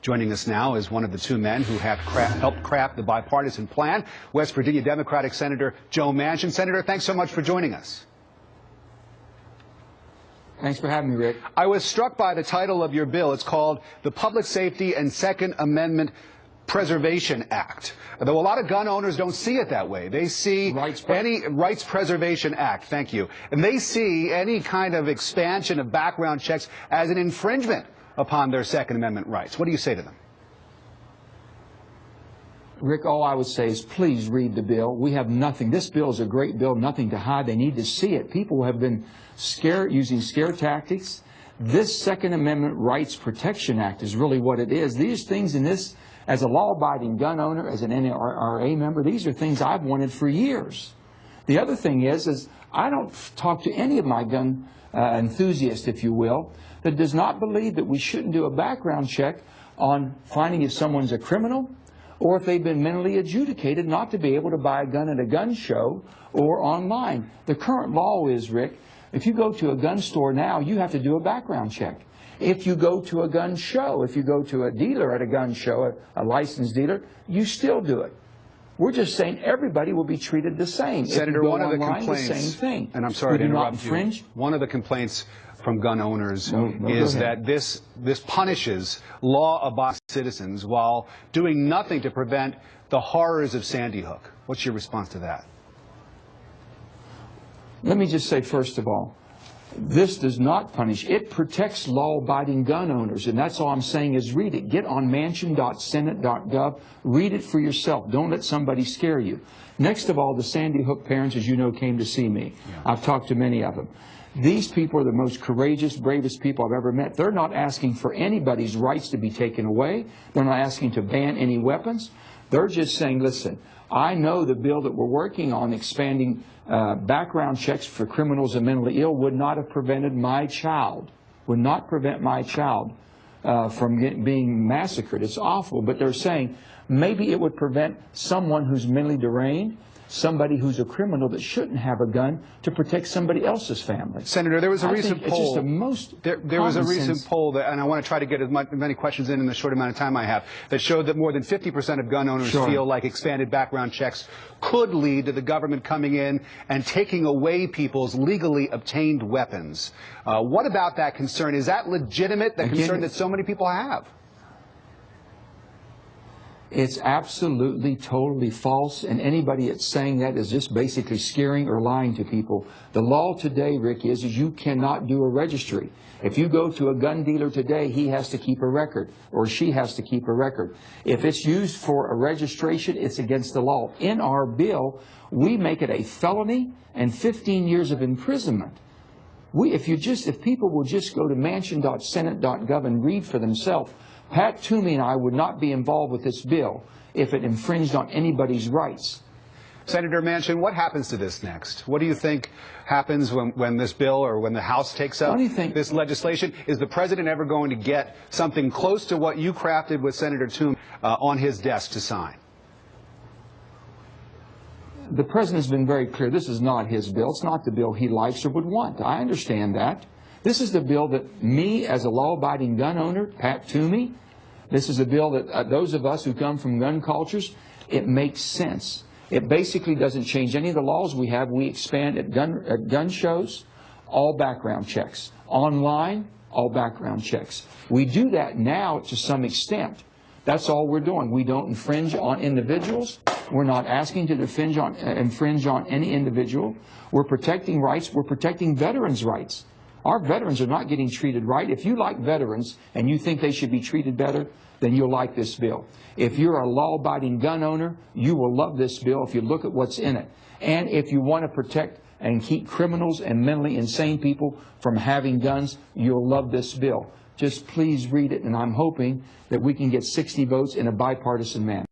Joining us now is one of the two men who have helped craft the bipartisan plan, West Virginia Democratic Senator Joe Manchin. Senator, thanks so much for joining us. Thanks for having me, Rick. I was struck by the title of your bill. It's called the Public Safety and Second Amendment Preservation Act. Though a lot of gun owners don't see it that way. They see any Rights Preservation Act, thank you. And they see any kind of expansion of background checks as an infringement upon their Second Amendment rights. What do you say to them? Rick, all I would say is please read the bill. We have nothing. This bill is a great bill, nothing to hide. They need to see it. People have been using scare tactics. This Second Amendment Rights Protection Act is really what it is. These things in this, as a law-abiding gun owner, as an NRA member, these are things I've wanted for years. The other thing is I don't talk to any of my gun enthusiasts, if you will, that does not believe that we shouldn't do a background check on finding if someone's a criminal or if they've been mentally adjudicated not to be able to buy a gun at a gun show or online. The current law is, Rick, if you go to a gun store now, you have to do a background check. If you go to a gun show, if you go to a dealer at a gun show, a licensed dealer, you still do it. We're just saying everybody will be treated the same. Senator, one of the complaints, the same thing. And I'm sorry to interrupt you. One of the complaints from gun owners is that this punishes law-abiding citizens while doing nothing to prevent the horrors of Sandy Hook. What's your response to that? Let me just say, first of all, this does not punish. It protects law-abiding gun owners, and that's all I'm saying is read it. Get on manchin.senate.gov. Read it for yourself. Don't let somebody scare you. Next of all, the Sandy Hook parents, as you know, came to see me. Yeah. I've talked to many of them. These people are the most courageous, bravest people I've ever met. They're not asking for anybody's rights to be taken away. They're not asking to ban any weapons. They're just saying, listen, I know the bill that we're working on expanding background checks for criminals and mentally ill would not have prevented my child, would not prevent my child from being massacred. It's awful, but they're saying maybe it would prevent someone who's mentally deranged, somebody who's a criminal that shouldn't have a gun to protect somebody else's family. Senator, there was a recent poll. There was a recent poll, that, and I want to try to get as many questions in the short amount of time I have, that showed that more than 50% of gun owners feel like expanded background checks could lead to the government coming in and taking away people's legally obtained weapons. What about that concern? Is that legitimate, the concern that so many people have? It's absolutely, totally false, and anybody that's saying that is just basically scaring or lying to people. The law today, Rick, is you cannot do a registry. If you go to a gun dealer today, he has to keep a record, or she has to keep a record. If it's used for a registration, it's against the law. In our bill, we make it a felony and 15 years of imprisonment. If people will just go to manchin.senate.gov and read for themselves, Pat Toomey and I would not be involved with this bill if it infringed on anybody's rights. Senator Manchin, what happens to this next? What do you think happens when this bill or when the House takes up this legislation? Is the President ever going to get something close to what you crafted with Senator Toomey on his desk to sign? The President's been very clear. This is not his bill. It's not the bill he likes or would want. I understand that. This is the bill that me, as a law-abiding gun owner, Pat Toomey, this is a bill that those of us who come from gun cultures, it makes sense. It basically doesn't change any of the laws we have. We expand at gun shows, all background checks. Online, all background checks. We do that now to some extent. That's all we're doing. We don't infringe on individuals. We're not asking to infringe on any individual. We're protecting rights. We're protecting veterans' rights. Our veterans are not getting treated right. If you like veterans and you think they should be treated better, then you'll like this bill. If you're a law-abiding gun owner, you will love this bill if you look at what's in it. And if you want to protect and keep criminals and mentally insane people from having guns, you'll love this bill. Just please read it, and I'm hoping that we can get 60 votes in a bipartisan manner.